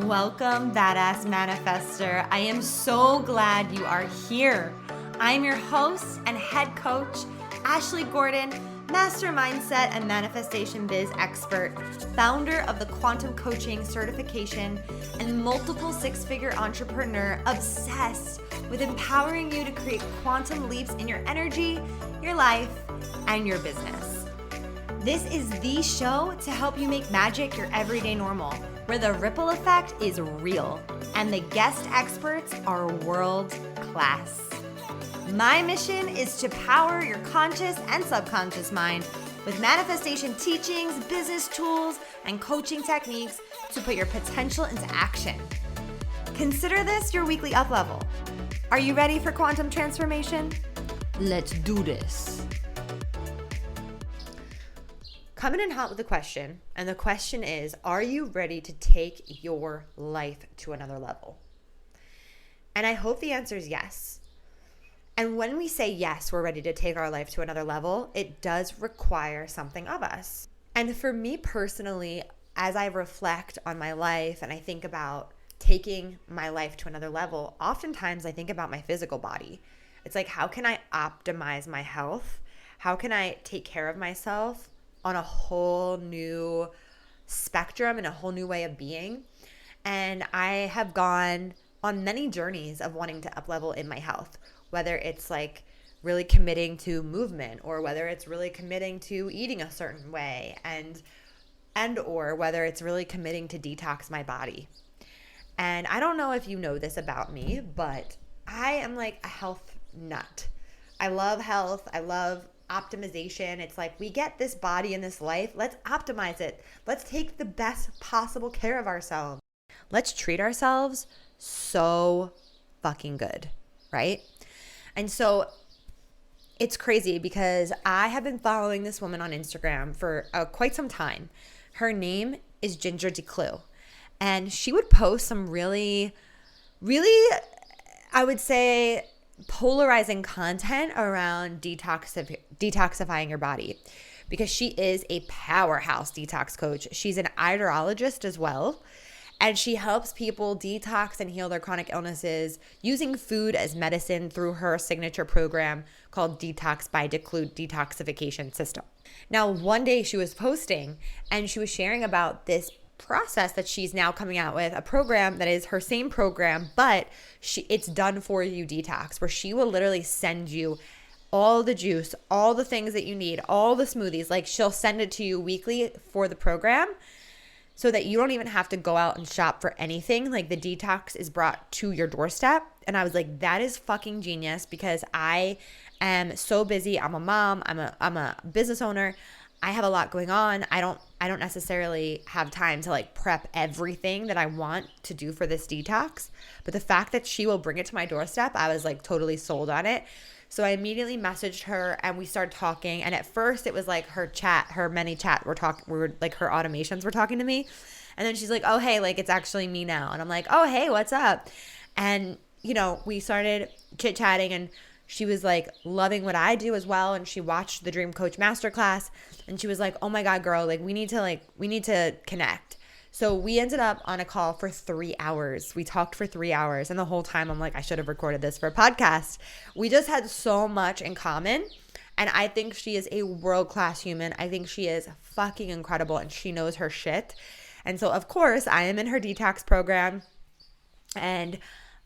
Welcome, Badass Manifester. I am so glad you are here. I'm your host and head coach, Ashley Gordon, master mindset and manifestation biz expert, founder of the Quantum Coaching certification, and multiple six-figure entrepreneur obsessed with empowering you to create quantum leaps in your energy, your life, and your business. This is the show to help you make magic your everyday normal, where the ripple effect is real and the guest experts are world class. My mission is to power your conscious and subconscious mind with manifestation teachings, business tools, and coaching techniques to put your potential into action. Consider this your weekly up level. Are you ready for quantum transformation? Let's do this. Coming in hot with a question, and the question is, are you ready to take your life to another level? And I hope the answer is yes. And when we say yes, we're ready to take our life to another level, it does require something of us. And for me personally, as I reflect on my life and I think about taking my life to another level, oftentimes I think about my physical body. It's like, how can I optimize my health? How can I take care of myself on a whole new spectrum and a whole new way of being? And I have gone on many journeys of wanting to up-level in my health, whether it's like really committing to movement or whether it's really committing to eating a certain way and or whether it's really committing to detox my body. And I don't know if you know this about me, but I am like a health nut. I love health. I love optimization. It's like, we get this body in this life. Let's optimize it. Let's take the best possible care of ourselves. Let's treat ourselves so fucking good, right? And so it's crazy because I have been following this woman on Instagram for quite some time. Her name is Ginger DeClue. And she would post some really, I would say, polarizing content around detoxifying your body, because she is a powerhouse detox coach. She's an iridologist as well, and she helps people detox and heal their chronic illnesses using food as medicine through her signature program called Detox by DeClue Detoxification System. Now, one day she was posting and she was sharing about this process that she's now coming out with, a program that is her same program, but it's done for you detox, where she will literally send you all the juice, all the things that you need, all the smoothies. Like, she'll send it to you weekly for the program so that you don't even have to go out and shop for anything. Like, the detox is brought to your doorstep. And I was like, that is fucking genius, because I am so busy. I'm a mom. I'm a business owner. I have a lot going on. I don't necessarily have time to like prep everything that I want to do for this detox. But the fact that she will bring it to my doorstep, I was like totally sold on it. So I immediately messaged her and we started talking. And at first it was like her many chat her automations were talking to me. And then she's like, oh, hey, like it's actually me now. And I'm like, oh, hey, what's up? And, we started chit-chatting, and she was like loving what I do as well. And she watched the Dream Coach Masterclass, and she was like, oh my God, girl, like we need to connect. So we ended up on a call for 3 hours. We talked for 3 hours. And the whole time I'm like, I should have recorded this for a podcast. We just had so much in common. And I think she is a world-class human. I think she is fucking incredible, and she knows her shit. And so of course I am in her detox program, and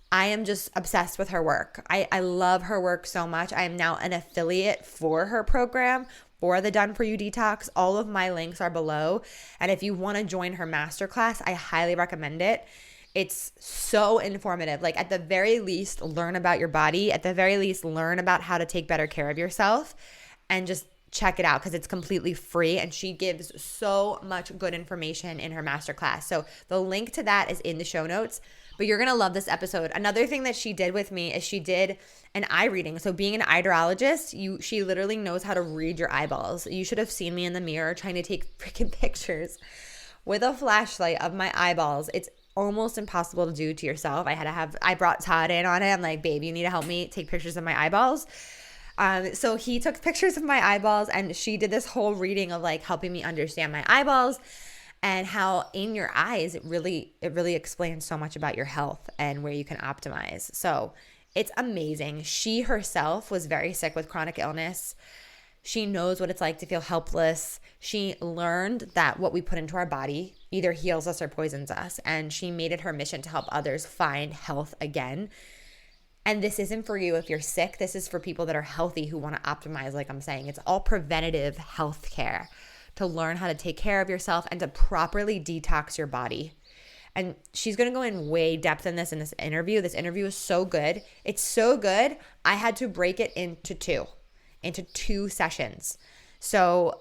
I am just obsessed with her work. I love her work so much. I am now an affiliate for her program, for the Done For You Detox. All of my links are below. And if you want to join her masterclass, I highly recommend it. It's so informative. Like, at the very least, learn about your body. At the very least, learn about how to take better care of yourself, and just check it out, because it's completely free. And she gives so much good information in her masterclass. So the link to that is in the show notes. But you're going to love this episode. Another thing that she did with me is she did an eye reading. So being an iridologist, she literally knows how to read your eyeballs. You should have seen me in the mirror trying to take freaking pictures with a flashlight of my eyeballs. It's almost impossible to do to yourself. I brought Todd in on it. I'm like, babe, you need to help me take pictures of my eyeballs. So he took pictures of my eyeballs, and she did this whole reading of like helping me understand my eyeballs. and how in your eyes it really explains so much about your health and where you can optimize. So it's amazing. She herself was very sick with chronic illness. She knows what it's like to feel helpless. She learned that what we put into our body either heals us or poisons us. And she made it her mission to help others find health again. And this isn't for you if you're sick. This is for people that are healthy who want to optimize, like I'm saying. It's all preventative health care to learn how to take care of yourself and to properly detox your body. And she's going to go in way depth in this interview. This interview is so good. It's so good. I had to break it into two sessions. So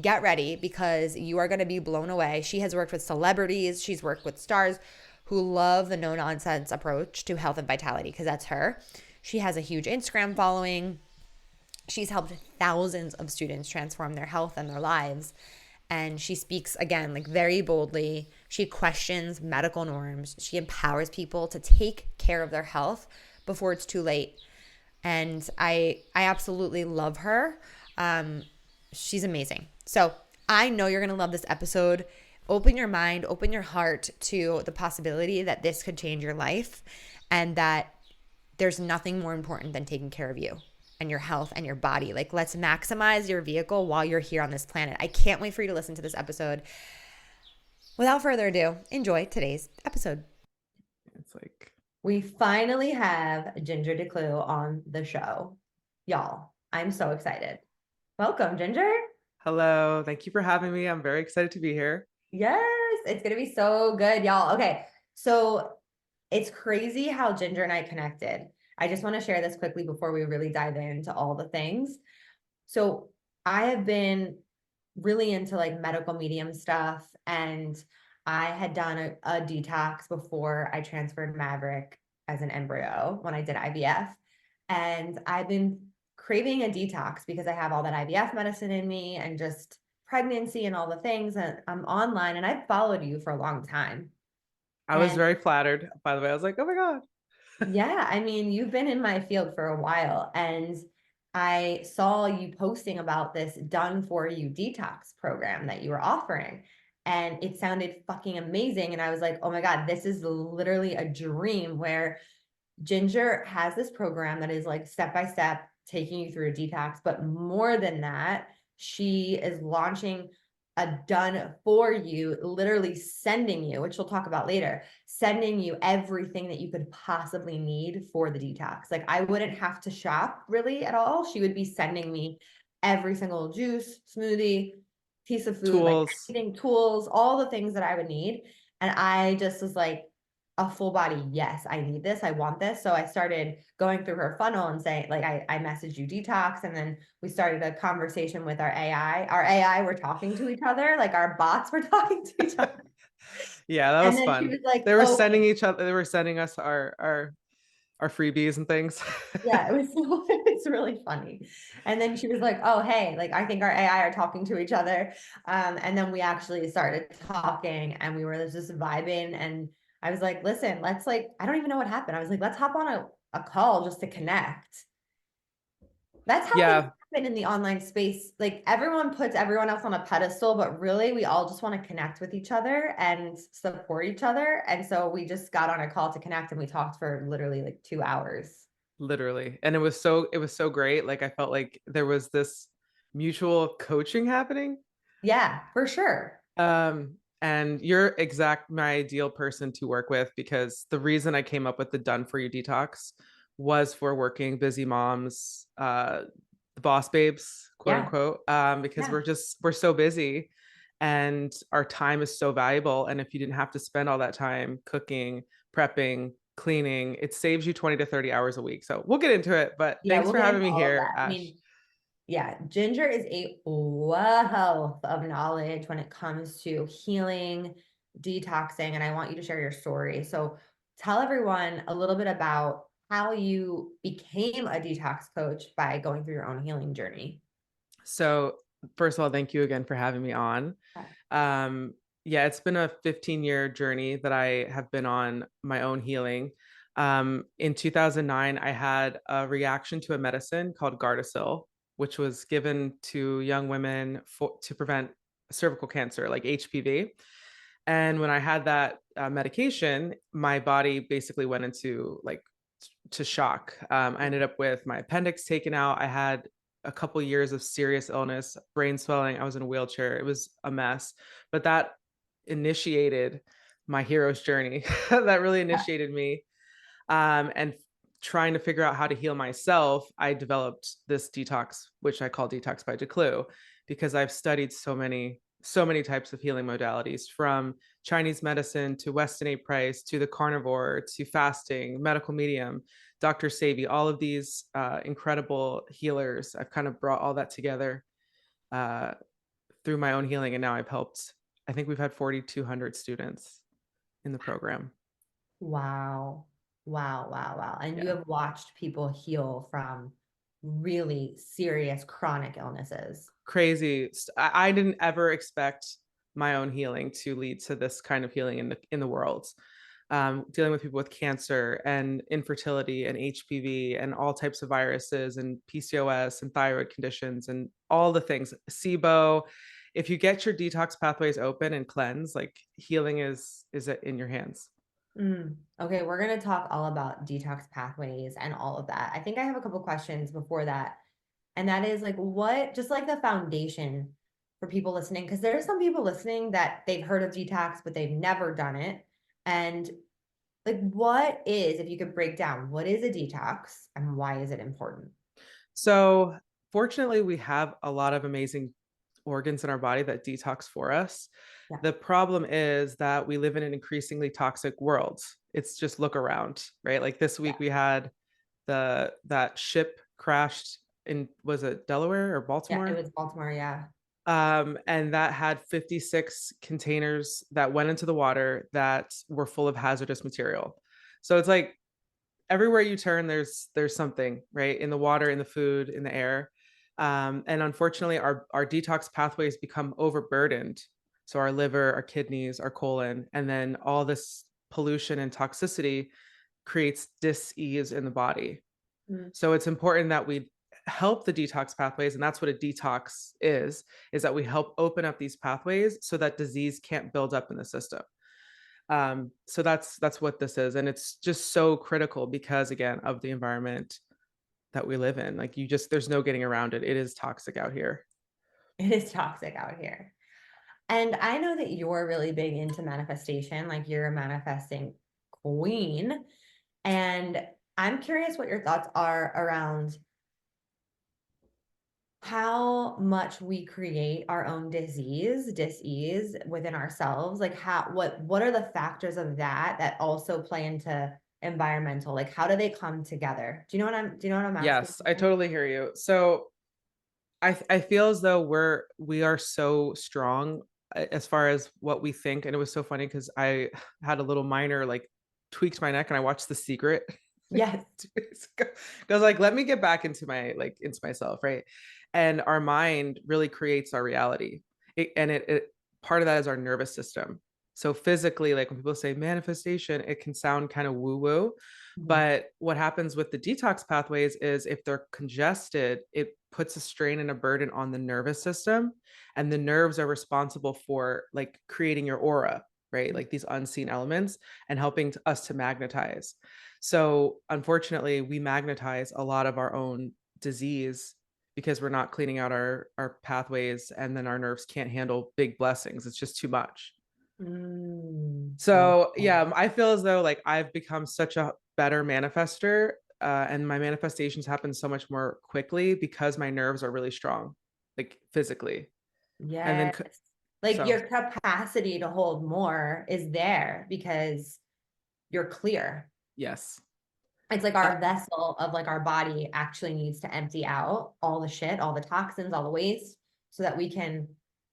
get ready because you are going to be blown away. She has worked with celebrities. She's worked with stars who love the no nonsense approach to health and vitality because that's her. She has a huge Instagram following. She's helped thousands of students transform their health and their lives. And she speaks, again, like very boldly. She questions medical norms. She empowers people to take care of their health before it's too late. And I absolutely love her. She's amazing. So I know you're going to love this episode. Open your mind, open your heart to the possibility that this could change your life and that there's nothing more important than taking care of you and your health and your body. Like, let's maximize your vehicle while you're here on this planet. I can't wait for you to listen to this episode. Without further ado, enjoy today's episode. It's like, we finally have Ginger DeClue on the show. Y'all, I'm so excited. Welcome, Ginger. hello. Thank you for having me. I'm very excited to be here. Yes, it's going to be so good, y'all. Okay, so it's crazy how Ginger and I connected. I just want to share this quickly before we really dive into all the things. So I have been really into like medical medium stuff, and I had done a detox before I transferred Maverick as an embryo when I did IVF. And I've been craving a detox because I have all that IVF medicine in me and just pregnancy and all the things. And I'm online and I've followed you for a long time. I was And very flattered, by the way. I was like, oh my God. yeah, I mean, you've been in my field for a while, and I saw you posting about this done for you detox program that you were offering, and it sounded fucking amazing. And I was like, oh my God, this is literally a dream where Ginger has this program that is like step by step taking you through a detox. But more than that, she is launching a done for you, literally sending you, which we'll talk about later, sending you everything that you could possibly need for the detox. Like, I wouldn't have to shop really at all. She would be sending me every single juice, smoothie, piece of food, like Tools. everything, tools, all the things that I would need. And I just was like, a full body, yes, I need this, I want this. So I started going through her funnel and saying, like, I messaged you detox, and then we started a conversation with our AI. Our AI were talking to each other, like our bots were talking to each other. Yeah, that And was then she fun. was like, They were oh, sending each other, they were sending us our freebies and things. yeah, it was it's really funny. And then she was like, oh, hey, like, I think our AI are talking to each other. And then we actually started talking and we were just vibing. And I was like, listen, let's, like, I don't even know what happened. I was like, let's hop on a call just to connect. That's how things Yeah. happen in the online space. Like, everyone puts everyone else on a pedestal, but really we all just want to connect with each other and support each other. And so we just got on a call to connect and we talked for literally like 2 hours. Literally. And it was so great. Like I felt like there was this mutual coaching happening. Yeah, for sure. And you're exact my ideal person to work with because the reason I came up with the done for you detox was for working busy moms, the boss babes, quote Yeah. unquote, because Yeah. we're so busy and our time is so valuable. And if you didn't have to spend all that time cooking, prepping, cleaning, it saves you 20 to 30 hours a week. So we'll get into it, but Yeah, thanks we'll for get having into me all of here, that. I Ash. mean, yeah, Ginger is a wealth of knowledge when it comes to healing, detoxing, and I want you to share your story. So tell everyone a little bit about how you became a detox coach by going through your own healing journey. So first of all, thank you again for having me on. Um, yeah, it's been a 15-year journey that I have been on my own healing. In 2009, I had a reaction to a medicine called Gardasil, which was given to young women to prevent cervical cancer, like HPV. And when I had that medication, my body basically went into like to shock. I ended up with my appendix taken out. I had a couple years of serious illness, brain swelling. I was in a wheelchair. It was a mess. But that initiated my hero's journey. That really initiated me. And trying to figure out how to heal myself, I developed this detox, which I call Detox by DeClue, because I've studied so many types of healing modalities, from Chinese medicine to Weston A. Price to the carnivore to fasting, medical medium, Dr. Sabi, all of these incredible healers. I've kind of brought all that together uh, through my own healing. And now I've helped, I think we've had 4,200 students in the program. Wow. Wow, wow, wow. And you Yeah. have watched people heal from really serious chronic illnesses. Crazy. I didn't ever expect my own healing to lead to this kind of healing in the world. Dealing with people with cancer and infertility and HPV and all types of viruses and PCOS and thyroid conditions and all the things. SIBO. If you get your detox pathways open and cleanse, like healing is in your hands. Okay, we're going to talk all about detox pathways and all of that. I think I have a couple questions before that. And that is like what, just like the foundation for people listening, because there are some people listening that they've heard of detox, but they've never done it. And like, what is, if you could break down, what is a detox and why is it important? So, fortunately, we have a lot of amazing organs in our body that detox for us. Yeah. The problem is that we live in an increasingly toxic world. It's just look around, right? Like this week Yeah. we had that ship crashed in, was it Delaware or Yeah. It Baltimore? was Baltimore. Yeah. And that had 56 containers that went into the water that were full of hazardous material. So it's like everywhere you turn, there's something, right? In the water, in the food, in the air. And unfortunately, our detox pathways become overburdened. So our liver, our kidneys, our colon, and then all this pollution and toxicity creates dis-ease in the body. Mm. So it's important that we help the detox pathways, and that's what a detox is that we help open up these pathways so that disease can't build up in the system. So that's what this is, and it's just so critical because again of the environment that we live in. Like you just, there's no getting around it. It is toxic out here. It is toxic out here. And I know that you're really big into manifestation, like you're a manifesting queen. And I'm curious what your thoughts are around how much we create our own dis-ease within ourselves. Like what are the factors of that that also play into environmental? Like how do they come together? Do you know what I'm asking Yes, I here? totally hear you. So I feel as though we are so strong as far as what we think. And it was so funny because I had a little minor like tweaked my neck and I watched The Secret. Yes. Because like let me get back into my like into myself, right? And our mind really creates our reality. It part of that is our nervous system. So physically, like when people say manifestation, it can sound kind of woo-woo. Mhm. But what happens with the detox pathways is if they're congested, it puts a strain and a burden on the nervous system. And the nerves are responsible for like creating your aura, right? Like these unseen elements and helping us to magnetize. So unfortunately, we magnetize a lot of our own disease because we're not cleaning out our pathways, and then our nerves can't handle big blessings. It's just too much. So Okay. yeah, I feel as though like I've become such a better manifester, and my manifestations happen so much more quickly because my nerves are really strong, like physically. And then Yes. Like so your capacity to hold more is there because you're clear. yes, It's like uh, our vessel of like our body actually needs to empty out all the shit, all the toxins, all the waste, so that we can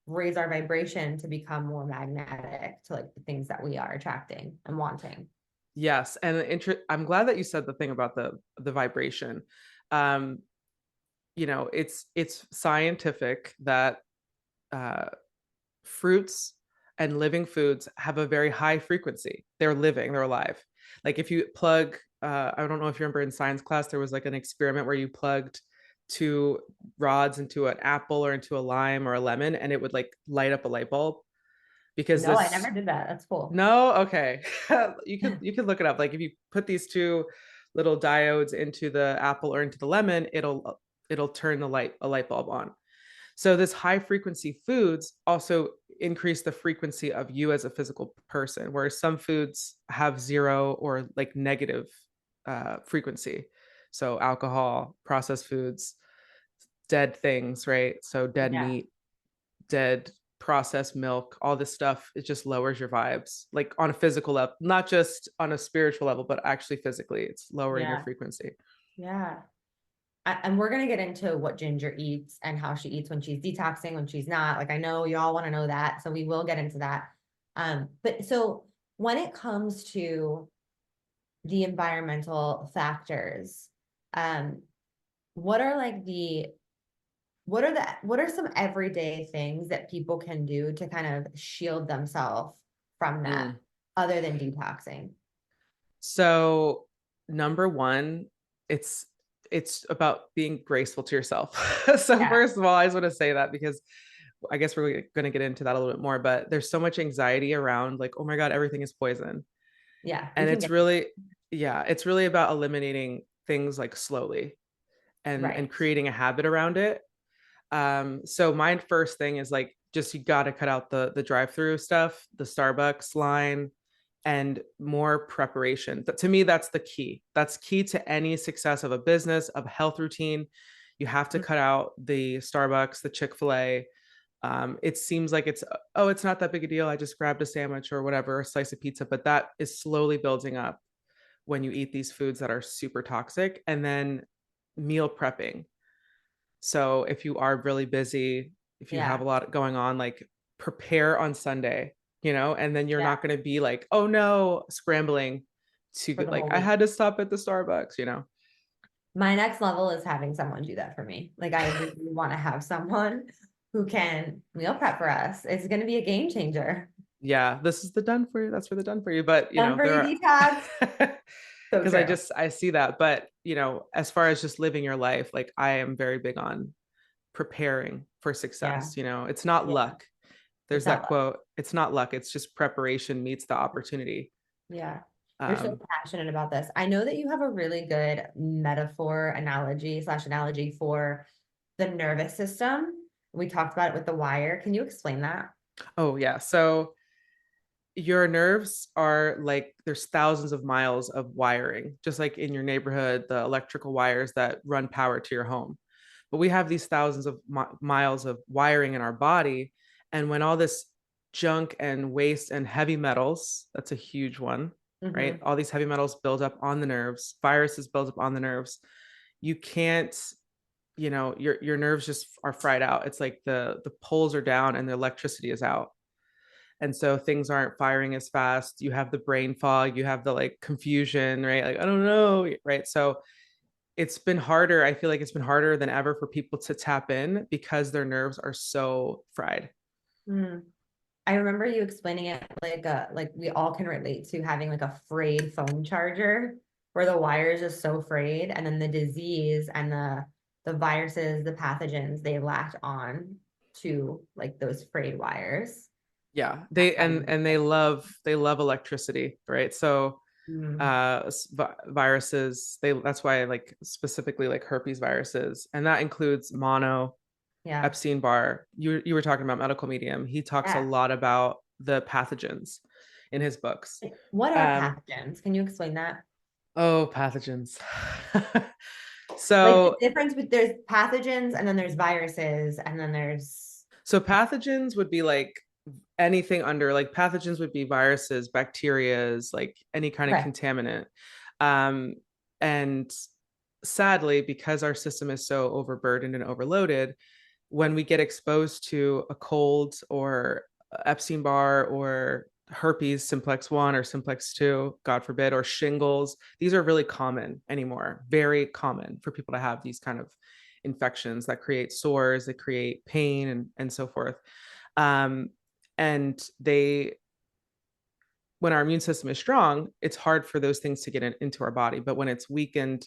raise our vibration to become more magnetic to like the things that we are attracting and wanting. yes, and I'm glad that you said the thing about the vibration. Um, it's scientific that uh, fruits and living foods have a very high frequency. They're living, they're alive. Like if you plug, I don't know if you remember in science class, there was like an experiment where you plugged two rods into an apple or into a lime or a lemon, and it would like light up a light bulb because No, I this never did that. That's cool. no, okay. You could look it up. Like if you put these two little diodes into the apple or into the lemon, it'll turn a light bulb on. So this high frequency foods also increase the frequency of you as a physical person, whereas some foods have zero or like negative frequency. So alcohol, processed foods, dead things, right? So dead Yeah. meat, dead processed milk, all this stuff, it just lowers your vibes, like on a physical level, not just on a spiritual level, but actually physically, it's lowering your Yeah. frequency. Yeah. And we're gonna get into what Ginger eats and how she eats when she's detoxing, when she's not. Like I know y'all want to know that, so we will get into that. But so when it comes to the environmental factors, um, what are like the what are some everyday things that people can do to kind of shield themselves from that Mm. other than detoxing? So number one, it's it's about being graceful to yourself. So Yeah. first of all, I just want to say that because I guess we're going to get into that a little bit more, but there's so much anxiety around like, oh my God, everything is poison. Yeah, we And can it's get really, yeah, it's really about eliminating things like slowly and right. creating a habit around it. So my first thing is like just you got to cut out the drive-through stuff, the Starbucks line, and more preparation. But to me, that's the key. That's key to any success of a business, of a health routine. You have to cut out the Starbucks, the Chick-fil-A. It seems like it's, oh, it's not that big a deal. I just grabbed a sandwich or whatever, a slice of pizza, but that is slowly building up when you eat these foods that are super toxic. And then meal prepping. So if you are really busy, if you have Yeah. a lot going on, like prepare on Sunday, and then you're Yeah. not going to be like, oh no, scrambling to For get the like, whole I week. had to stop at the Starbucks. My next level is having someone do that for me. Like I really want to have someone who can meal prep for us. It's going to be a game changer. Yeah, this is the done for you. That's for the done for you. But, Done for there you detox. are, So because true. I see that. But, as far as just living your life, like I am very big on preparing for Yeah. success. It's not Yeah. luck. It's There's not that luck. quote, it's not luck, it's just preparation meets the opportunity. Yeah. You're so Um, passionate about this. I know that you have a really good metaphor analogy slash analogy for the nervous system. We talked about it with the wire. Can you explain that? oh yeah. So your nerves are like there's thousands of miles of wiring, just like in your neighborhood, the electrical wires that run power to your home. But we have these thousands of miles of wiring in our body. And when all this junk and waste and heavy metals, that's a huge one, right? Mm-hmm. All these heavy metals build up on the nerves, viruses build up on the nerves. You can't, your nerves just are fried out. It's like the poles are down and the electricity is out, and so things aren't firing as fast. You have the brain fog, you have the like confusion, right? Like I don't know, right? So it's been harder. I feel like it's been harder than ever for people to tap in because their nerves are so fried. Mm. I remember you explaining it like we all can relate to having like a frayed phone charger where the wire is just so frayed, and then the disease and the viruses, the pathogens, they latch on to like those frayed wires. Yeah, That's they how and they love electricity, right? So mm, viruses, that's why like specifically like herpes viruses, and that includes mono, yeah. Epstein-Barr. You were talking about medical medium. He talks a Yeah. lot about the pathogens in his books. What are Um, pathogens? Can you explain that? oh, pathogens. Like the so difference with there's pathogens and then there's viruses and then there's so pathogens would be like anything under, like pathogens would be viruses, bacterias, like any kind of okay. contaminant. Um, and sadly, because our system is so overburdened and overloaded, when we get exposed to a cold or Epstein-Barr or herpes simplex 1 or simplex 2, God forbid, or shingles, these are really common anymore, very common for people to have these kind of infections that create sores, that create pain, and so forth. Um, and when our immune system is strong, it's hard for those things to get into our body. But when it's weakened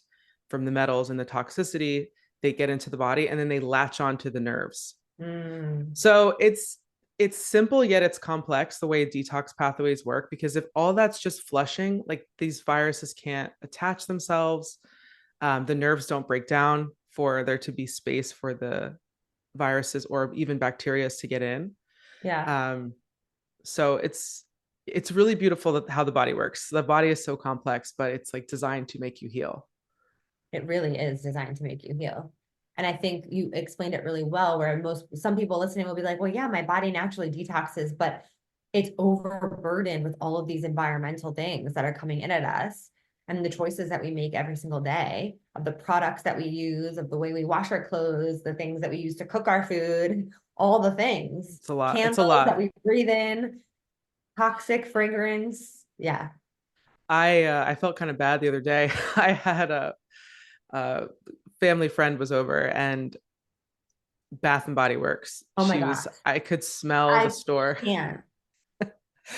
from the metals and the toxicity, they get into the body and then they latch onto the nerves. Mm. So it's simple yet it's complex the way detox pathways work, because if all that's just flushing, like these viruses can't attach themselves, the nerves don't break down for there to be space for the viruses or even bacteria to get in. Yeah. So it's really beautiful that how the body works. The body is so complex, but it's like designed to make you heal. It really is designed to make you heal. And I think you explained it really well, where some people listening will be like, well, yeah, my body naturally detoxes, but it's overburdened with all of these environmental things that are coming in at us, and the choices that we make every single day, of the products that we use, of the way we wash our clothes, the things that we use to cook our food, all the things, It's a lot. It's a candles that lot. we breathe in, toxic fragrance. Yeah. I felt kind of bad the other day. I had a family friend was over, and Bath and Body Works. Oh my gosh. I could smell the I store. can't.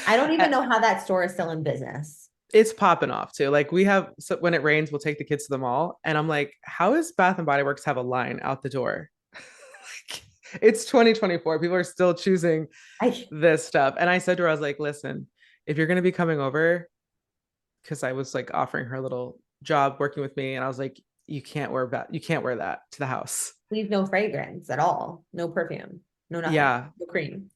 I don't even know how that store is still in business. It's popping off too. Like we have, so when it rains, we'll take the kids to the mall, and I'm like, how is Bath and Body Works have a line out the door? Like, it's 2024. People are still choosing I this stuff. And I said to her, I was like, listen, if you're gonna be coming over, because I was like offering her a little job working with me, and I was like, you can't wear that to the house. leave no fragrance at all, no perfume, no nothing, Yeah, no cream.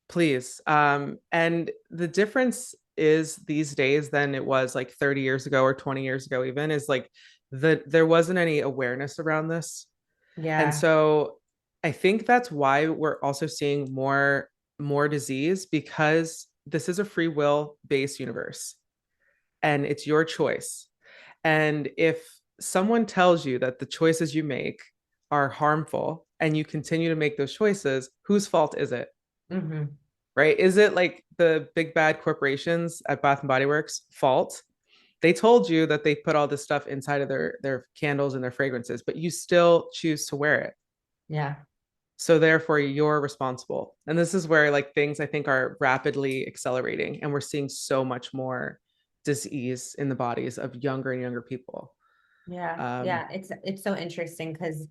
please. And the difference is these days than it was like 30 years ago or 20 years ago, even, is like there wasn't any awareness around this. And Yeah. so I think that's why we're also seeing more disease, because this is a free will based universe and it's your choice. And if someone tells you that the choices you make are harmful and you continue to make those choices, whose fault is it? Mm-hmm. Right? Is it like the big bad corporations at Bath and Body Works fault? They told you that they put all this stuff inside of their candles and their fragrances, but you still choose to wear it. Yeah. So therefore you're responsible. And this is where like things I think are rapidly accelerating, and we're seeing so much more disease in the bodies of younger and younger people. Yeah. Um, Yeah. It's so interesting because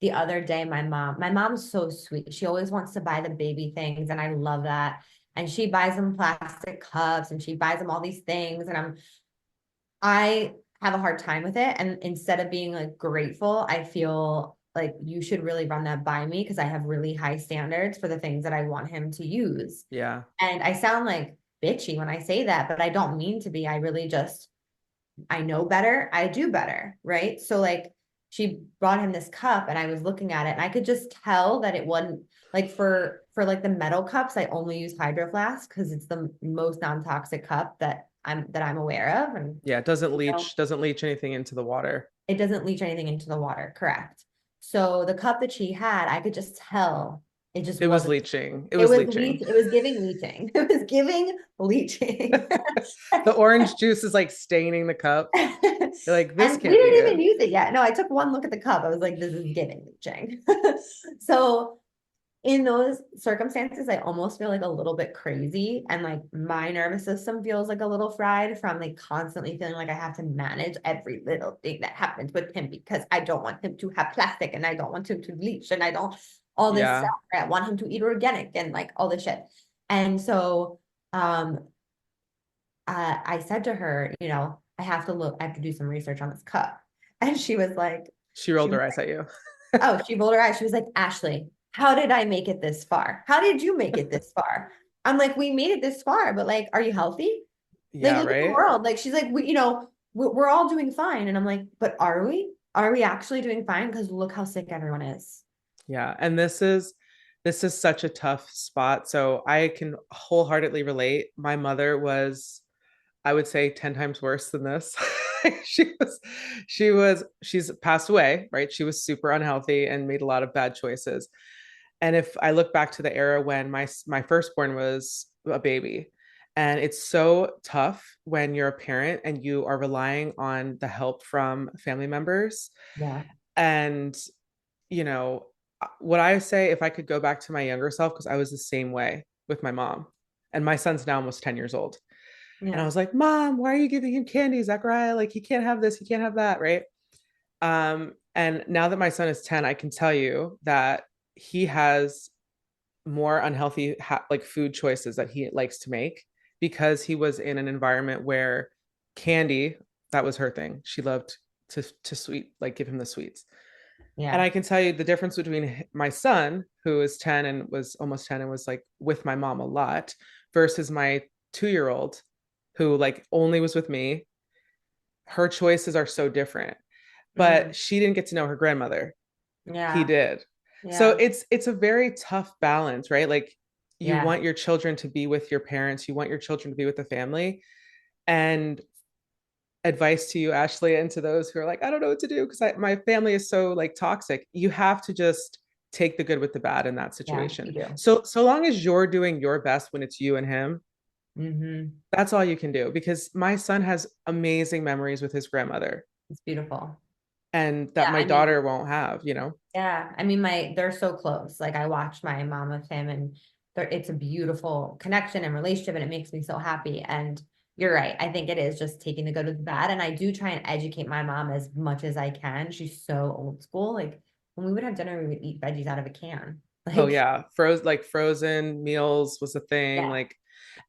the other day, my mom's so sweet. She always wants to buy the baby things, and I love that. And she buys them plastic cups, and she buys them all these things. And I have a hard time with it. And instead of being like grateful, I feel like you should really run that by me, because I have really high standards for the things that I want him to use. yeah. And I sound like bitchy when I say that, but I don't mean to be. I really just, I know better. I do better. Right. So like she brought him this cup, and I was looking at it, and I could just tell that it wasn't like, for like the metal cups, I only use Hydro Flask because it's the most non-toxic cup that I'm aware of. And Yeah, it doesn't leach anything into the water. it doesn't leach anything into the water. Correct. So the cup that she had, I could just tell it just It was wasn't. leaching. It It was was leaching. it was giving leaching. It was giving leaching. The orange juice is like staining the cup. You're like, this And we can't be didn't even good. use it yet. No, I took one look at the cup. I was like, this is giving leaching. So in those circumstances, I almost feel like a little bit crazy, and like my nervous system feels like a little fried from like constantly feeling like I have to manage every little thing that happens with him, because I don't want him to have plastic, and I don't want him to bleach, and I don't all this stuff. Yeah. I want him to eat organic and like all this shit. And so um I said to her, I have to look, I have to do some research on this cup. And she was like, She she rolled was her eyes at you. oh, she rolled her eyes. She was like, Ashley, how did I make it this far? How did you make it this far? I'm like, we made it this far, but like, are you healthy? Like, Yeah, look at the right? world. Like, she's like, we're all doing fine. And I'm like, but are we? Are we actually doing fine? Because look how sick everyone is. Yeah. And this is such a tough spot. So I can wholeheartedly relate. My mother was, I would say, 10 times worse than this. she was she's passed away, right? She was super unhealthy and made a lot of bad choices. And if I look back to the era when my firstborn was a baby, and it's so tough when you're a parent and you are relying on the help from family members. Yeah. And you know, what I say, if I could go back to my younger self, because I was the same way with my mom, and my son's now almost 10 years old. And I Yeah. was like, Mom, why are you giving him candy, Zachariah? Like, he can't have this, he can't have that, right? And now that my son is 10, I can tell you that he has more unhealthy like food choices that he likes to make because he was in an environment where candy, that was her thing. She loved to sweet, like give him the sweets. And Yeah. I can tell you the difference between my son, who is 10 and was almost 10 and was like with my mom a lot, versus my 2 year old who like only was with me. Her choices are so different. Mm. But she didn't get to know her grandmother. He Yeah. did. So Yeah. it's a very tough balance, right? Like you Yeah. want your children to be with your parents, you want your children to be with the family. And advice to you, Ashley, and to those who are like, I don't know what to do because my family is so like toxic. You have to just take the good with the bad in that Yeah. situation. You do. So long as you're doing your best when it's you and him, Mm-hmm. that's all you can do. Because my son has amazing memories with his grandmother, It's beautiful. and that Yeah. my I mean, daughter won't have, you know? yeah. I mean, they're so close. Like I watched my mom with him and it's a beautiful connection and relationship and it makes me so happy. And you're right. I think it is just taking the good with the bad. And I do try and educate my mom as much as I can. She's so old school. Like when we would have dinner, we would eat veggies out of a can. Oh Like, yeah, frozen meals was a thing. yeah. Like,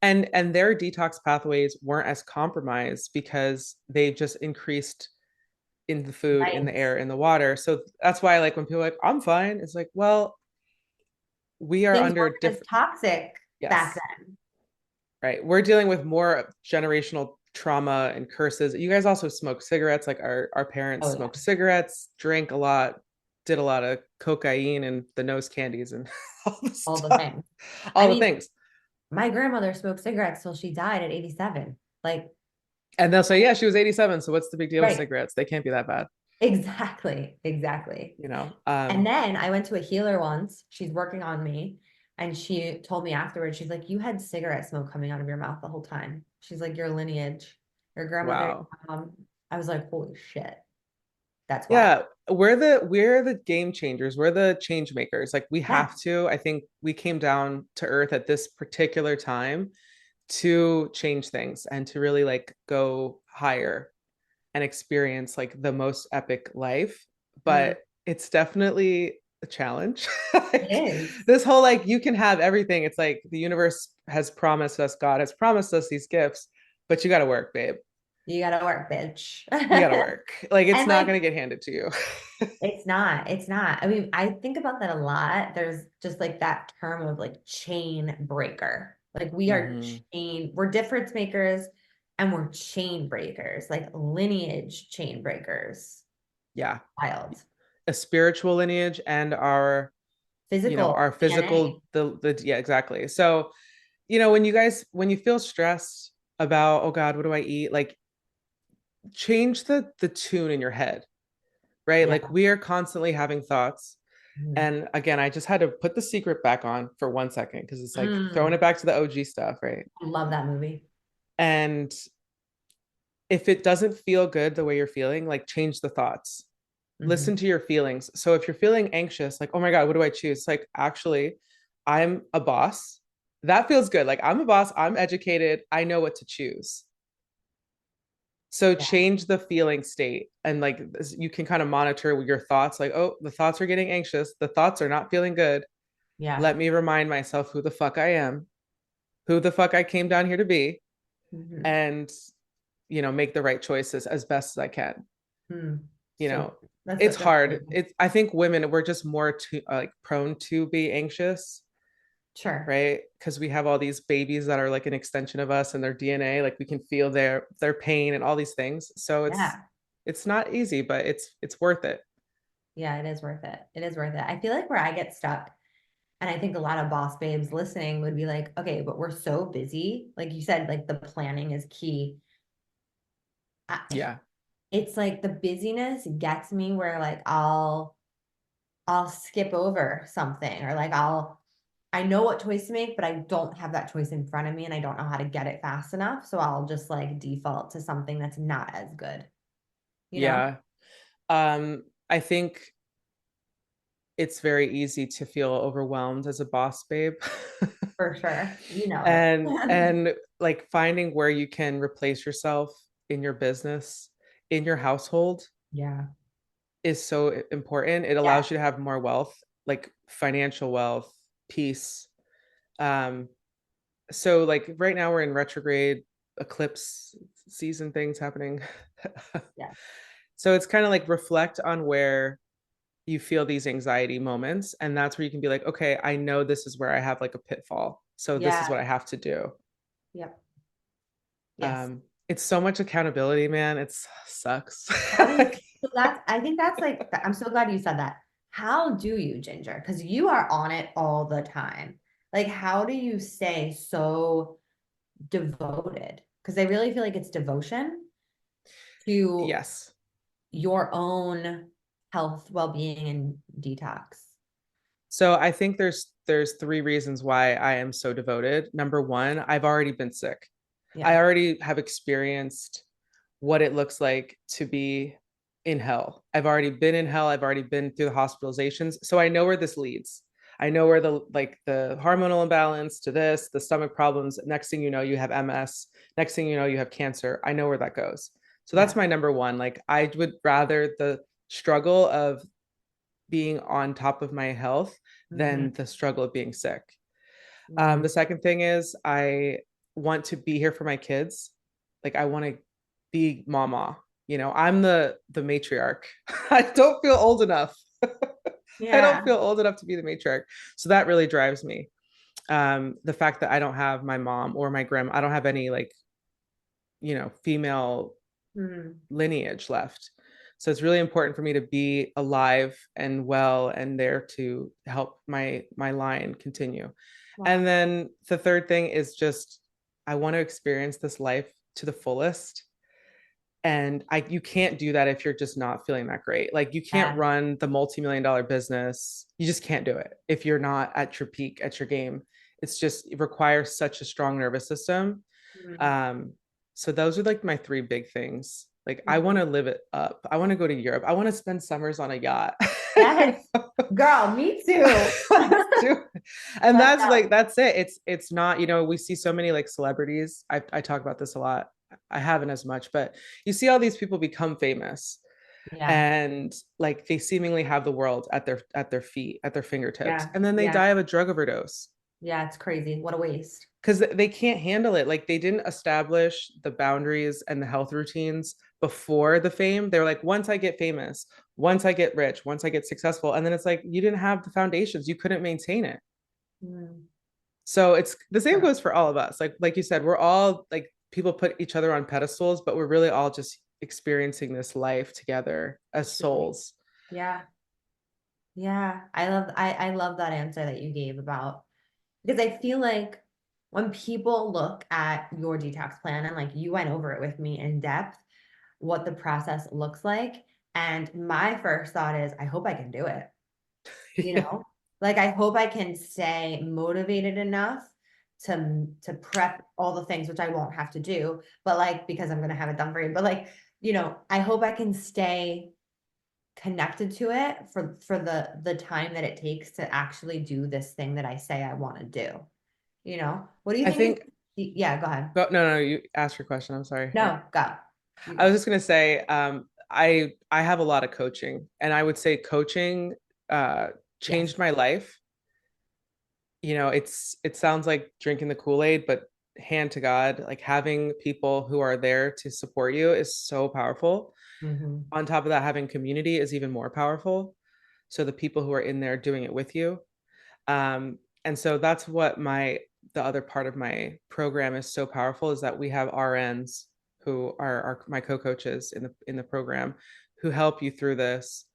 and their detox pathways weren't as compromised because they just increased in the food, in the Right. air, in the water. So that's why, like, when people are like, I'm fine, it's like, well, we are Things under weren't as different, toxic back yes, then. right. We're dealing with more generational trauma and curses. You guys also smoke cigarettes, like our parents Oh yeah. smoked cigarettes, drank a lot, did a lot of cocaine and the nose candies and all the All the stuff, things. I all the mean, things. my grandmother smoked cigarettes till she died at 87. Like, And they'll say, yeah, she was 87. So what's the big deal with right. cigarettes? They can't be that bad, Exactly. Exactly. you know? And then I went to a healer once. She's working on me. And she told me afterwards, she's like, you had cigarette smoke coming out of your mouth the whole time. She's like, your lineage, your grandmother, Wow. I was like, holy shit. That's wild. Yeah, we're the game changers. We're the change makers. Like we Yeah. have to. I think we came down to earth at this particular time to change things and to really like go higher and experience like the most epic life. Mm, But it's definitely a challenge. it Like is. this whole like you can have everything. It's like the universe has promised us, God has promised us these gifts, but you got to work, babe. You gotta work, bitch. You got to work. Like it's And not like, going to get handed to you. it's not. It's not. I mean, I think about that a lot. There's just like that term of like chain breaker. Like we are Mhm. we're difference makers and we're chain breakers, like lineage chain breakers. Yeah, Wild. a spiritual lineage and our, Physical our physical, DNA. the yeah, exactly. So, when you feel stressed about, oh God, what do I eat? Like change the tune in your head, right? Yeah. Like we are constantly having thoughts. Mhm. And again, I just had to put the secret back on for 1 second because it's like throwing Mm. it back to the OG stuff, right? I love that movie. And if it doesn't feel good the way you're feeling, like change the thoughts, listen Mhm. to your feelings. So if you're feeling anxious, like, oh my God, what do I choose? Like, actually, I'm a boss. That feels good. Like, I'm a boss. I'm educated. I know what to choose. So Yeah. change the feeling state. And like, you can kind of monitor your thoughts. Like, oh, the thoughts are getting anxious. The thoughts are not feeling good. Yeah. Let me remind myself who the fuck I am, who the fuck I came down here to be, Mhm. and, make the right choices as best as I can. Mm. you So know that's it's that's hard. beautiful. I think women, we're just more to like prone to be anxious, Sure. right? Because we have all these babies that are like an extension of us and their DNA, like we can feel their pain and all these things. So Yeah. it's not easy, but it's worth it. Yeah, it is worth it. It is worth it. I feel like where I get stuck, and I think a lot of boss babes listening would be like, okay, but we're so busy. Like you said, like the planning is key. Yeah, It's like the busyness gets me where like I'll skip over something or like I know what choice to make, but I don't have that choice in front of me and I don't know how to get it fast enough. So I'll just like default to something that's not as good, you know? yeah. I think it's very easy to feel overwhelmed as a boss babe. For sure. You know it. And like finding where you can replace yourself in your business, in your household, Yeah. is so important. It Yeah. allows you to have more wealth, like financial wealth, peace. Um, so like right now we're in retrograde eclipse season things happening. Yeah. So it's kind of like reflect on where you feel these anxiety moments. And that's where you can be like, okay, I know this is where I have like a pitfall. So this is Yeah. what I have to do. Yep. Yes. It's so much accountability, man. It sucks. How do you, so that's, I think that's like, I'm so glad you said that. How do you, Ginger? Because you are on it all the time. Like, how do you stay so devoted? Because I really feel like it's devotion to Yes. your own health, well-being, and detox. So I think there's three reasons why I am so devoted. Number one, I've already been sick. I Yeah. already have experienced what it looks like to be in hell. I've already been in hell. I've already been through the hospitalizations. So I know where this leads. I know where the hormonal imbalance to this, the stomach problems. Next thing you know, you have MS. Next thing you know, you have cancer. I know where that goes. So that's Yeah. my number one. Like I would rather the struggle of being on top of my health Hmm. than the struggle of being sick. Mm. The second thing is I want to be here for my kids. Like I want to be mama. I'm the matriarch. I don't feel old enough. I don't Yeah. feel old enough to be the matriarch. So that really drives me. The fact that I don't have my mom or my grandma, I don't have any like, female Mm. lineage left. So it's really important for me to be alive and well and there to help my line continue. And Wow. then the third thing is just I want to experience this life to the fullest. And you can't do that if you're just not feeling that great. Like you can't Yeah. run the multi-million-dollar business. You just can't do it if you're not at your peak at your game. It requires such a strong nervous system. Mm. um, so those are like my three big things. Like I want Mhm. to live it up. I want to go to Europe. I want to spend summers on a yacht. Yes. Girl, me too. Let's do it. And Let's that's go. like that's it. It's not, we see so many like celebrities. I talk about this a lot. I haven't as much, but you see all these people become famous Yeah. and like they seemingly have the world at their feet, at their fingertips, Yeah. and then they Yeah. die of a drug overdose Yeah. It's crazy. What a waste. because they can't handle it. Like they didn't establish the boundaries and the health routines before the fame. They were like, once I get famous, once I get rich, once I get successful, and then it's like you didn't have the foundations, you couldn't maintain it. Mm. So it's the same Sure. goes for all of us. Like you said, we're all like people put each other on pedestals, but we're really all just experiencing this life together as Truly. souls. Yeah. Yeah. I love that answer that you gave about, because I feel like when people look at your detox plan, and like you went over it with me in depth, what the process looks like. And my first thought is, I hope I can do it. You Yeah. know, like I hope I can stay motivated enough to prep all the things, which I won't have to do, but like because I'm gonna have it done for you. But like, I hope I can stay connected to it for the time that it takes to actually do this thing that I say I want to do. What do you I think is, think yeah, go ahead. no, you asked your question. I'm sorry. No, go. You I go. was just gonna say, I have a lot of coaching, and I would say coaching Yes. changed my life. It sounds like drinking the Kool-Aid, but hand to God, like having people who are there to support you is so powerful. Hmm. On top of that, having community is even more powerful. So the people who are in there doing it with you. And so that's what the other part of my program is so powerful is that we have RNs who are my co-coaches in the program who help you through this.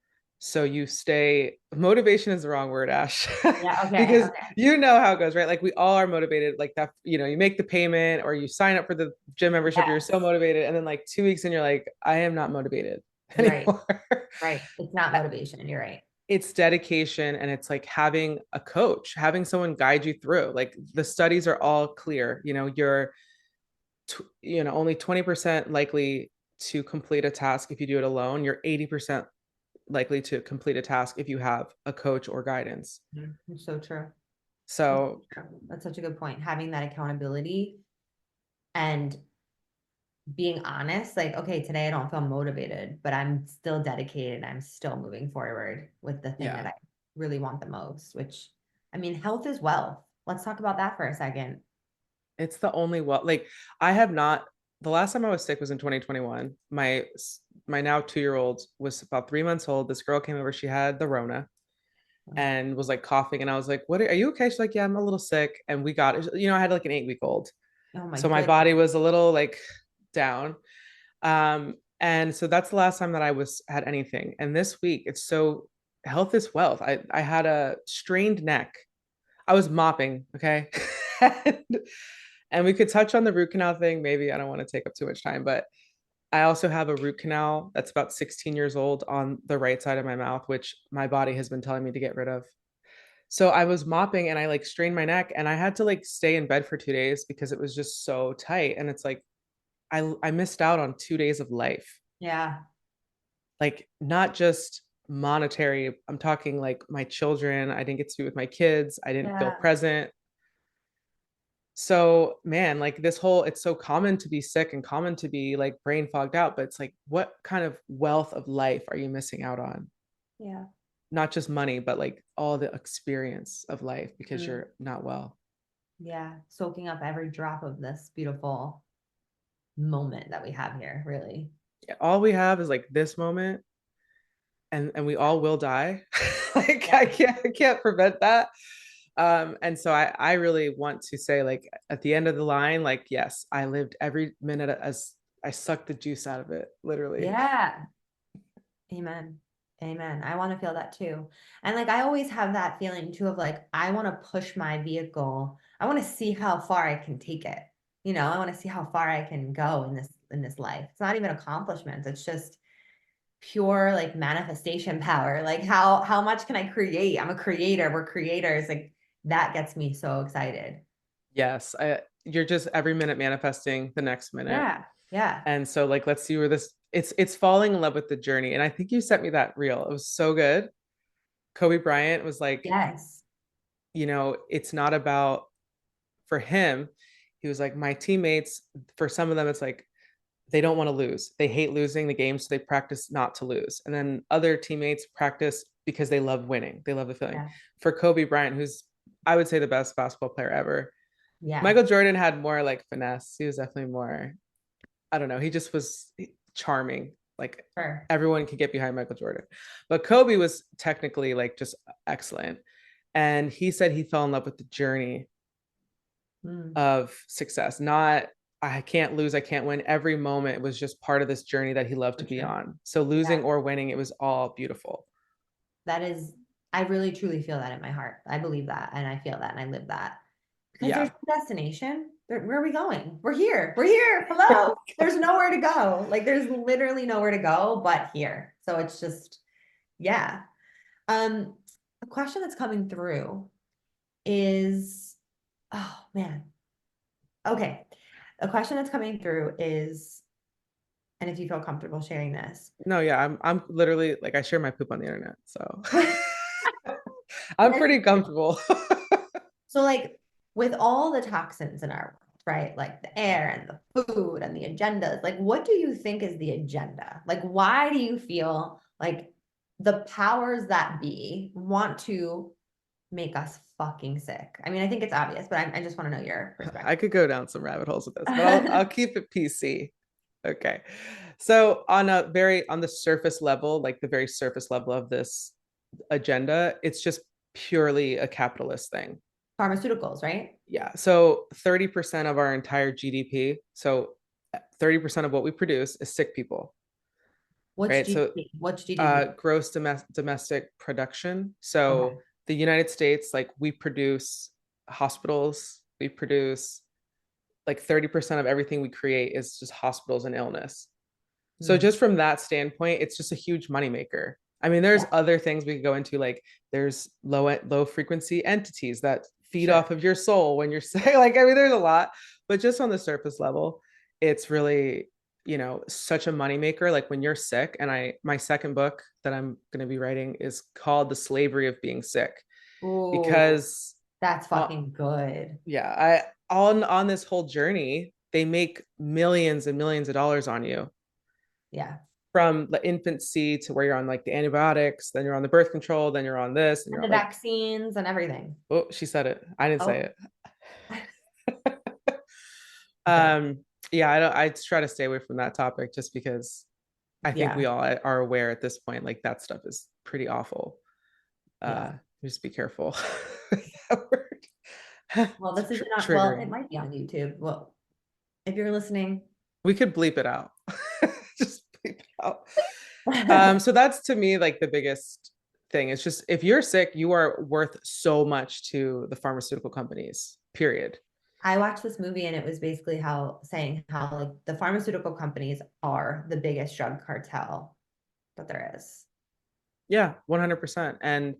So you stay motivation is the wrong word, Ash, Yeah. Okay. because Okay. you know how it goes, right? Like we all are motivated like that, you make the payment or you sign up for the gym membership, you're so Yes. motivated. And then like 2 weeks and you're like, I am not motivated Right. anymore. Right. It's not motivation. You're right. It's dedication, and it's like having a coach, having someone guide you through. Like the studies are all clear. You're only 20% likely to complete a task if you do it alone. You're 80% likely to complete a task if you have a coach or guidance. Mhm. It's so true. It's So so true. That's such a good point. Having that accountability and being honest, like, okay, today I don't feel motivated, but I'm still dedicated. I'm still moving forward with the thing that Yeah. I really want the most, which, I mean, health is wealth. Let's talk about that for a second. It's the only well, like I have not, the last time I was sick was in 2021. My now 2-year-old was about 3 months old. This girl came over, she had the Rona and was like coughing. And I was like, are you okay? She's like, yeah, I'm a little sick. And we got it. I had like an 8-week old. Oh my So my goodness. body was a little like down. And so that's the last time that I had anything. And this week, it's so health is wealth. I had a strained neck. I was mopping, okay? and, and we could touch on the root canal thing. Maybe I don't want to take up too much time, but I also have a root canal that's about 16 years old on the right side of my mouth, which my body has been telling me to get rid of. So I was mopping and I like strained my neck and I had to like stay in bed for 2 days because it was just so tight. And it's like I missed out on 2 days of life. Yeah. Like not just monetary. I'm talking like my children. I didn't get to be with my kids. I didn't feel Yeah. present. So man, like this whole, it's so common to be sick and common to be like brain fogged out, but it's like, what kind of wealth of life are you missing out on? Yeah. Not just money, but like all the experience of life because Mm. you're not well. Yeah. Soaking up every drop of this beautiful moment that we have here, really. All we have is like this moment and we all will die. Like Yeah. I can't prevent that. And so I really want to say like at the end of the line, like, yes, I lived every minute as I sucked the juice out of it, literally. Yeah. Amen. Amen. I want to feel that too. And like I always have that feeling too of like I want to push my vehicle. I want to see how far I can take it. I want to see how far I can go in this life. It's not even accomplishments. It's just pure like manifestation power. Like how much can I create? I'm a creator. We're creators. Like that gets me so excited. Yes, you're just every minute manifesting the next minute. Yeah. Yeah. And so like let's see where this it's falling in love with the journey. And I think you sent me that reel. It was so good. Kobe Bryant was like, Yes. it's not about for him. He was like, my teammates, for some of them, it's like they don't want to lose. They hate losing the game, so they practice not to lose. And then other teammates practice because they love winning. They love the feeling. Yeah. For Kobe Bryant, who's I would say the best basketball player ever, Yeah. Michael Jordan had more like finesse. He was definitely more, I don't know, he just was charming. Like Sure. everyone could get behind Michael Jordan. But Kobe was technically like just excellent. And he said he fell in love with the journey Mm, of success, not I can't lose, I can't win. Every moment was just part of this journey that he loved for to be sure. on. So Yeah. losing or winning, it was all beautiful. That is, I really truly feel that in my heart. I believe that and I feel that and I live that because there's Yeah. no destination. Where are we going? We're here. We're here. Hello. There's nowhere to go. Like there's literally nowhere to go but here. So it's just, yeah. Um, a question that's coming through is, oh man. Okay. A question that's coming through is, and if you feel comfortable sharing this. No, yeah, I'm literally like I share my poop on the internet. So I'm pretty comfortable. So, like, with all the toxins in our world, right? Like the air and the food and the agendas, like, what do you think is the agenda? Like, why do you feel like the powers that be want to make us fucking sick? I mean, I think it's obvious, but I just want to know your I perspective. could go down some rabbit holes with this, but I'll keep it PC. Okay. So on the surface level, like the very surface level of this agenda, it's just purely a capitalist thing. Pharmaceuticals, right? Yeah. So 30% of our entire GDP, so 30% of what we produce is sick people, What's right? So GDP? What's GDP? gross domestic production. Okay. So the United States, like we produce hospitals, we produce like 30% of everything we create is just hospitals and illness. So Hmm. just from that standpoint, it's just a huge moneymaker. I mean, there's Yeah, other things we could go into, like there's low frequency entities that feed sure. off of your soul when you're sick. Like, I mean, there's a lot, but just on the surface level, it's really, such a moneymaker. Like when you're sick, and my second book that I'm going to be writing is called The Slavery of Being Sick, Oh, because that's uh, fucking good. yeah, I on this whole journey, they make millions and millions of dollars on you Yeah. from the infancy to where you're on like the antibiotics, then you're on the birth control, then you're on this, and And you're the like, vaccines and everything. oh, she said it. I didn't say Oh, it. okay. Yeah, I try to stay away from that topic just because I think Yeah. we all are aware at this point, like that stuff is pretty awful. Yeah. Just be careful. That word. Well, It's this isn't on, well, it triggering. might be on YouTube. Well, if you're listening. We could bleep it out. Just bleep it out. So that's to me like the biggest thing. It's just if you're sick, you are worth so much to the pharmaceutical companies, period. I watched this movie and it was basically how saying how like the pharmaceutical companies are the biggest drug cartel that there is. Yeah, 100%. And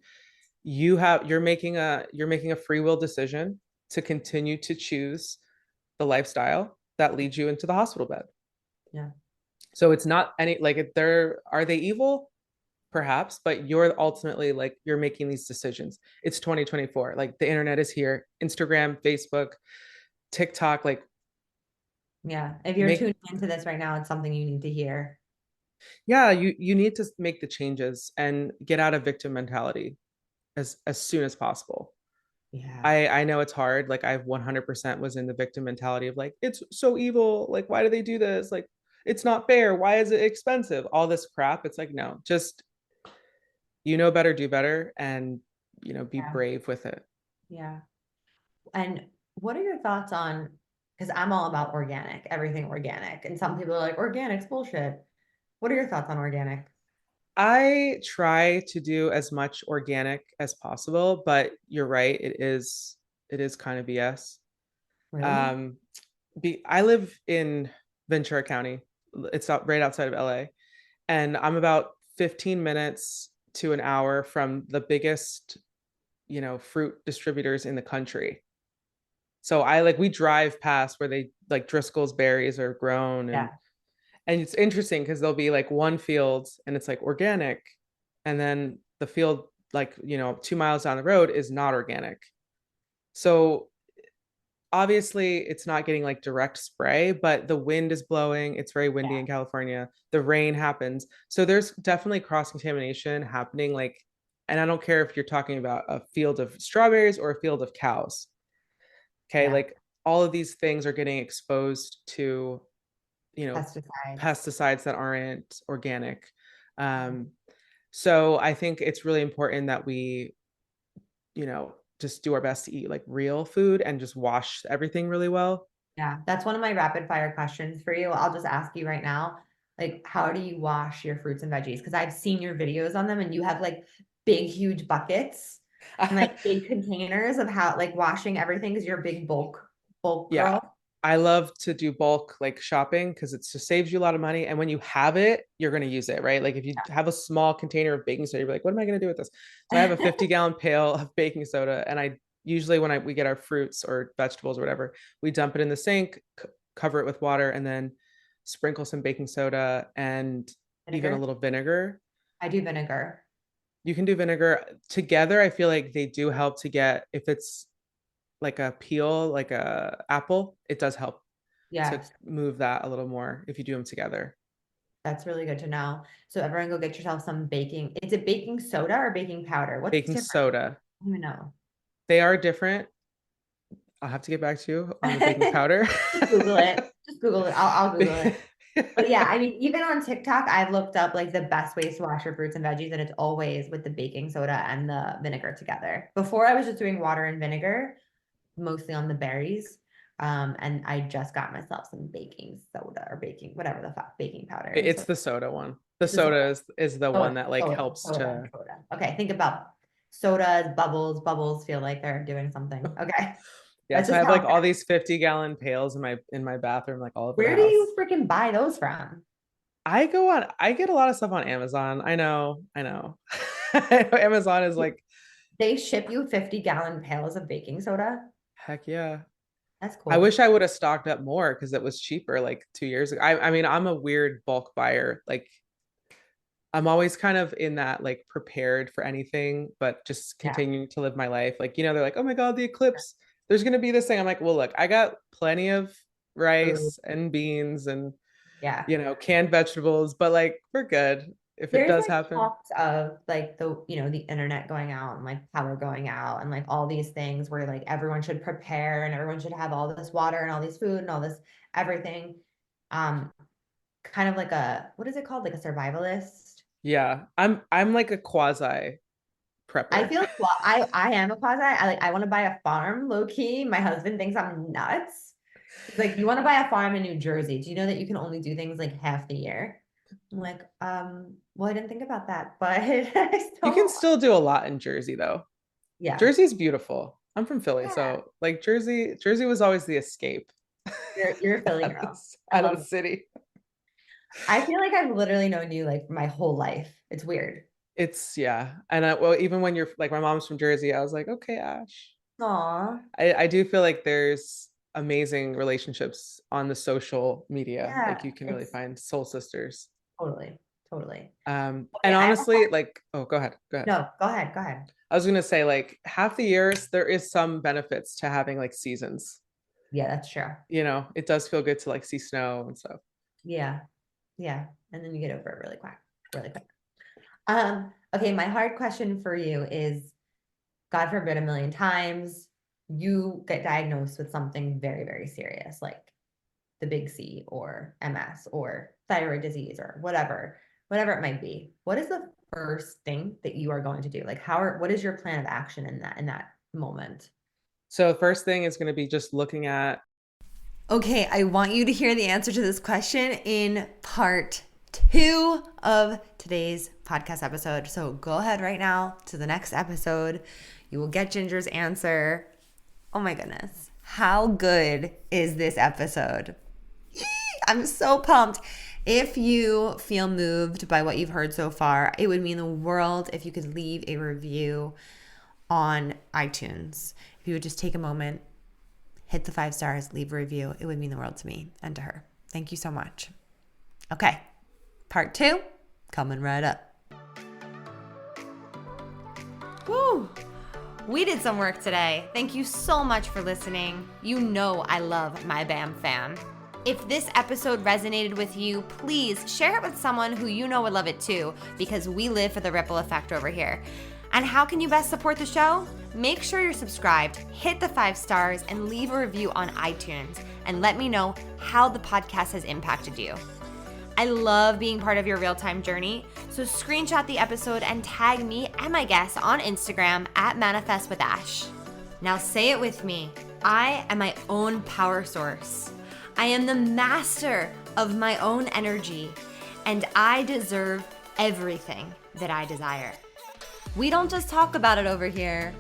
you're making a free will decision to continue to choose the lifestyle that leads you into the hospital bed. Yeah. So it's not any like if they're are they evil? Perhaps, but you're ultimately like you're making these decisions. It's 2024. Like the internet is here. Instagram, Facebook, TikTok, like Yeah. If you're make tuning into this right now, it's something you need to hear. yeah, you need to make the changes and get out of victim mentality as soon as possible. Yeah. I know it's hard. Like I 100% was in the victim mentality of like it's so evil. Like why do they do this? Like it's not fair. Why is it expensive? All this crap. It's like no, just better, do better, and be Yeah. brave with it. Yeah. And what are your thoughts on, because I'm all about organic, everything organic. And some people are like, organic's bullshit. What are your thoughts on organic? I try to do as much organic as possible, but you're right, it is kind of BS. Really? Um, I live in Ventura County. It's right outside of LA, and I'm about 15 minutes to an hour from the biggest, fruit distributors in the country. So we drive past where they like Driscoll's berries are grown, and Yeah. it's interesting because there'll be like one field and it's like organic, and then the field like 2 miles down the road is not organic. So obviously it's not getting like direct spray, but the wind is blowing. It's very windy in Yeah. California. The rain happens. So there's definitely cross contamination happening. And I don't care if you're talking about a field of strawberries or a field of cows. Okay. Yeah. Like all of these things are getting exposed to, you know, Pesticides. pesticides that aren't organic. Um, so I think it's really important that we, just do our best to eat like real food and just wash everything really well. Yeah, that's one of my rapid fire questions for you. I'll just ask you right now, like, how do you wash your fruits and veggies? Because I've seen your videos on them and you have like big, huge buckets and like big containers of how like washing everything because you're a big bulk Yeah. girl. I love to do bulk like shopping because it just saves you a lot of money. And when you have it, you're going to use it, right? Like if you have a small container of baking soda, you're like, what am I going to do with this? So I have a 50-gallon pail of baking soda. And I usually, when we get our fruits or vegetables or whatever, we dump it in the sink, cover it with water, and then sprinkle some baking soda and even a Vinegar? little vinegar. I do vinegar. You can do vinegar together. I feel like they do help to get, if it's like a peel, like a apple, it does help to Yes, move that a little more if you do them together. that's really good to know. So everyone go get yourself some baking. Is it baking soda or baking powder? What's Baking different? soda, I don't even know. they are different. I'll have to get back to you on the baking powder. Just Google it. Just Google it. I'll Google it. But yeah, I mean, even on TikTok, I've looked up like the best ways to wash your fruits and veggies, and it's always with the baking soda and the vinegar together. Before I was just doing water and vinegar, mostly on the berries. And I just got myself some baking soda or baking, whatever the fuck, baking powder. And It's so the soda one. The it's the soda. soda is the one Soda, that like soda, helps soda, to soda. Okay, think about sodas, bubbles. Bubbles feel like they're doing something. Okay. yeah. That's So I just have how like all these 50-gallon pails in my bathroom, like all over the where do house. you freaking buy those from? I get a lot of stuff on Amazon. I know. Amazon is like, They ship you 50-gallon pails of baking soda. heck yeah. That's I cool. wish I would have stocked up more because it was cheaper like 2 years ago. I mean, I'm a weird bulk buyer. Like I'm always kind of in that like prepared for anything, but just Yeah. continuing to live my life. Like, they're like, oh my God, the eclipse, there's gonna be this thing. I'm like, well, look, I got plenty of Food. rice and beans and, Yeah. canned vegetables, but like we're good if it There's does like happen. talks of like the internet going out and like power going out and like all these things where like everyone should prepare and everyone should have all this water and all these food and all this everything. Um, Kind of like a, what is it called? Like a survivalist. Yeah. I'm like a quasi I prepper. feel like I am a quasi. I want to buy a farm low key. My husband thinks I'm nuts. He's like, you want to buy a farm in New Jersey? Do you know that you can only do things like half the year? I'm like, well, I didn't think about that, but I You can still, still do a lot in Jersey though. yeah, Jersey's beautiful. I'm from Philly, yeah. so like Jersey was always the escape You're a Philly out of girl. I out of the love it. city. I feel like I've literally known you like my whole life. It's weird. It's yeah. And well, even when you're like my mom's from Jersey, I was like, okay, Ash. Aw, I do feel like there's amazing relationships on the social media. yeah, Like you can really it's find soul sisters. totally, totally. And Okay, I have a honestly, like, oh, go ahead. Go ahead. no, go ahead, go ahead. I was gonna say, like, half the years there is some benefits to having like seasons. Yeah, that's true. It does feel good to like see snow and stuff. Yeah, yeah, and then you get over it really quick, really quick. Okay, my hard question for you is, God forbid a million times, you get diagnosed with something very, very serious, like the big C or MS or thyroid disease or whatever it might be. What is the first thing that you are going to do? Like what is your plan of action in that moment? So first thing is gonna be just looking at. Okay, I want you to hear the answer to this question in part 2 of today's podcast episode. So go ahead right now to the next episode. You will get Ginger's answer. Oh my goodness. How good is this episode? I'm so pumped. If you feel moved by what you've heard so far, it would mean the world if you could leave a review on iTunes. If you would just take a moment, hit the 5 stars, leave a review, it would mean the world to me and to her. Thank you so much. Okay, part 2 coming right up. Woo! We did some work today. Thank you so much for listening. You know I love my BAM fam. If this episode resonated with you, please share it with someone who you know would love it too, because we live for the ripple effect over here. And how can you best support the show? Make sure you're subscribed, hit the 5 stars, and leave a review on iTunes, and let me know how the podcast has impacted you. I love being part of your real-time journey, so screenshot the episode and tag me and my guests on Instagram at ManifestWithAsh. Now say it with me. I am my own power source. I am the master of my own energy, and I deserve everything that I desire. We don't just talk about it over here,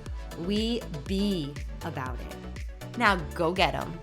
we be about it. Now go get 'em.